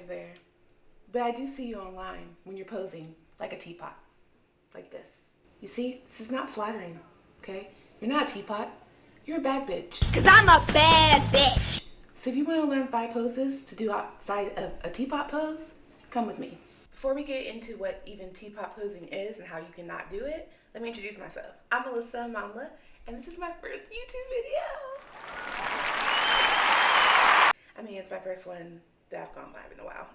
there. But I do see you online when you're posing like a teapot, like this. You see, this is not flattering, okay? You're not a teapot, you're a bad bitch. Cause I'm a bad bitch. So if you want to learn 5 poses to do outside of a teapot pose, come with me. Before we get into what even teapot posing is and how you cannot do it, let me introduce myself. I'm Melissa Mamla, and this is my first YouTube video. I mean, it's my first one that I've gone live in a while.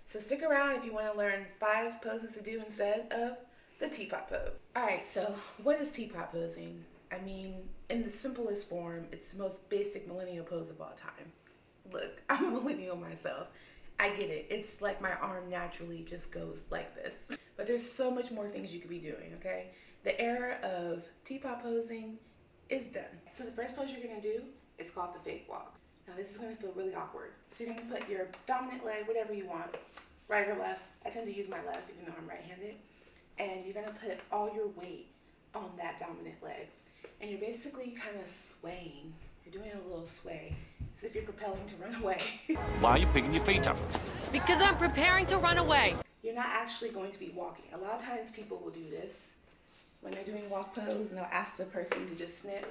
So stick around if you want to learn 5 poses to do instead of the teapot pose. Alright, so what is teapot posing? I mean, in the simplest form, it's the most basic millennial pose of all time. Look, I'm a millennial myself. I get it. It's like my arm naturally just goes like this. But there's so much more things you could be doing, okay? The era of teapot posing is done. So the first pose you're going to do is called the fake walk. Now this is going to feel really awkward. So you're going to put your dominant leg, whatever you want, right or left. I tend to use my left even though I'm right-handed. And you're going to put all your weight on that dominant leg. And you're basically kind of swaying. You're doing a little sway, as if you're propelling to run away. Why are you picking your feet up? Because I'm preparing to run away. You're not actually going to be walking. A lot of times people will do this when they're doing walk pose and they'll ask the person to just snip.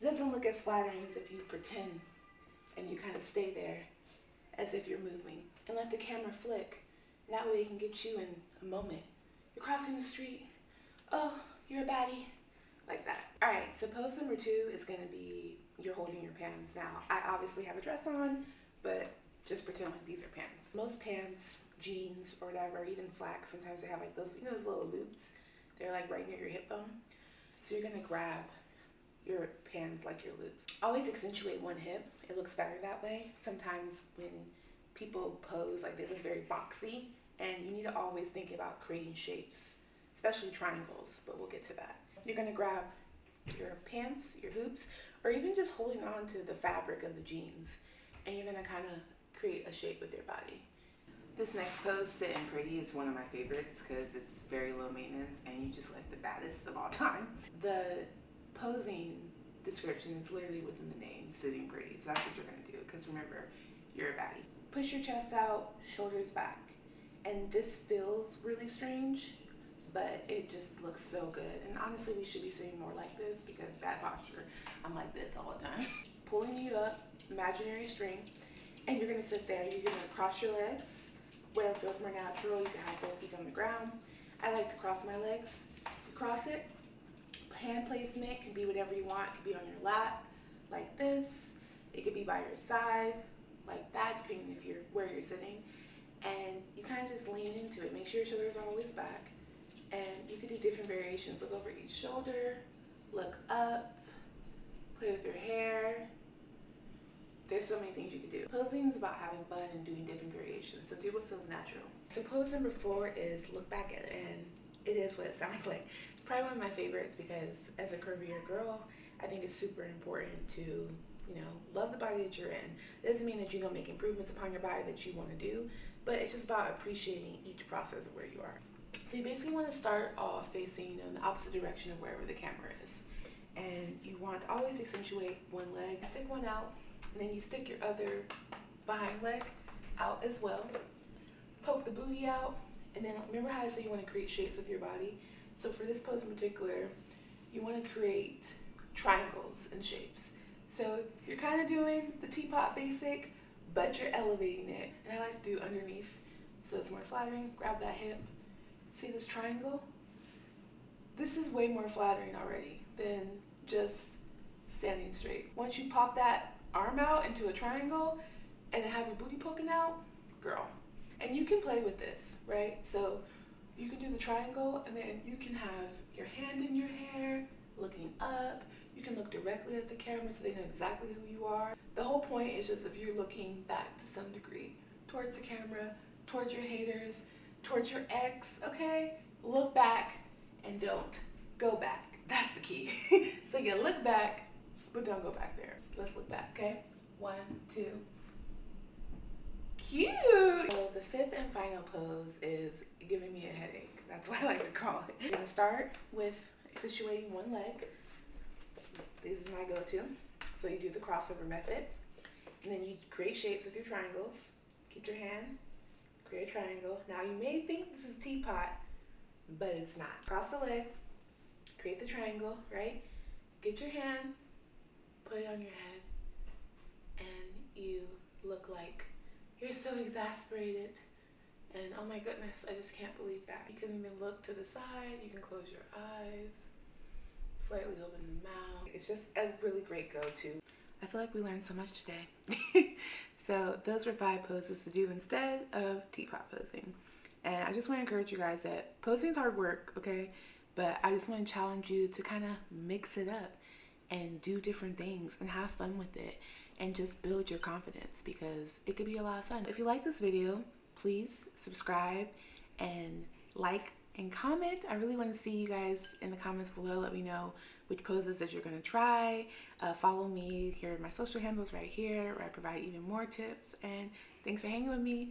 It doesn't look as flattering as if you pretend and you kind of stay there as if you're moving. And let the camera flick. That way it can get you in a moment. You're crossing the street. Oh, you're a baddie. Like that. Alright, so pose number 2 is going to be you're holding your pants. Now, I obviously have a dress on, but just pretend like these are pants. Most pants, jeans, or whatever, even slacks, sometimes they have like those, you know, those little loops. They're like right near your hip bone. So you're going to grab your pants like your loops. Always accentuate one hip. It looks better that way. Sometimes when people pose, like they look very boxy, and you need to always think about creating shapes, especially triangles, but we'll get to that. You're going to grab your pants, your hoops, or even just holding on to the fabric of the jeans, and you're going to kind of create a shape with your body. This next pose, Sitting Pretty, is one of my favorites because it's very low maintenance and you just like the baddest of all time. The posing description is literally within the name, Sitting Pretty, so that's what you're going to do because remember, you're a baddie. Push your chest out, shoulders back, and this feels really strange, but it just looks so good. And honestly, we should be sitting more like this because bad posture, I'm like this all the time. Pulling you up, imaginary string, and you're gonna sit there. You're gonna cross your legs where it feels more natural. You can have both feet on the ground. I like to cross my legs. You cross it. Hand placement can be whatever you want. It could be on your lap, like this. It could be by your side, like that, depending if you're where you're sitting. And you kind of just lean into it. Make sure your shoulders are always back. And you could do different variations. Look over each shoulder, look up, play with your hair. There's so many things you could do. Posing is about having fun and doing different variations, so do what feels natural. So pose number 4 is look back at it, and it is what it sounds like. It's probably one of my favorites because as a curvier girl, I think it's super important to, you know, love the body that you're in. It doesn't mean that you don't make improvements upon your body that you want to do, but it's just about appreciating each process of where you are. So you basically want to start off facing, you know, in the opposite direction of wherever the camera is. And you want to always accentuate one leg, stick one out, and then you stick your other behind leg out as well. Poke the booty out, and then remember how I said you want to create shapes with your body? So for this pose in particular, you want to create triangles and shapes. So you're kind of doing the teapot basic, but you're elevating it. And I like to do underneath, so it's more flattering. Grab that hip. See this triangle? This is way more flattering already than just standing straight. Once you pop that arm out into a triangle and have your booty poking out, girl. And you can play with this, right? So you can do the triangle and then you can have your hand in your hair, looking up. You can look directly at the camera so they know exactly who you are. The whole point is just if you're looking back to some degree, towards the camera, towards your haters, towards your ex, okay? Look back and don't go back. That's the key. So you look back, but don't go back there. Let's look back, okay? 1, 2. Cute! So the 5th and final pose is giving me a headache. That's what I like to call it. You're gonna start with accentuating one leg. This is my go-to. So you do the crossover method. And then you create shapes with your triangles. Keep your hand create a triangle. Now you may think this is Teapot, but it's not. Cross the leg, create the triangle, right? Get your hand, put it on your head, and you look like you're so exasperated. And oh my goodness, I just can't believe that. You can even look to the side, you can close your eyes, slightly open the mouth. It's just a really great go-to. I feel like we learned so much today. So those were 5 poses to do instead of teapot posing. And I just want to encourage you guys that posing is hard work, okay? But I just want to challenge you to kind of mix it up and do different things and have fun with it and just build your confidence, because it could be a lot of fun. If you like this video, please subscribe and like and comment. I really want to see you guys in the comments below. Let me know which poses that you're going to try. Follow me. Here are my social handles right here, where I provide even more tips. And thanks for hanging with me.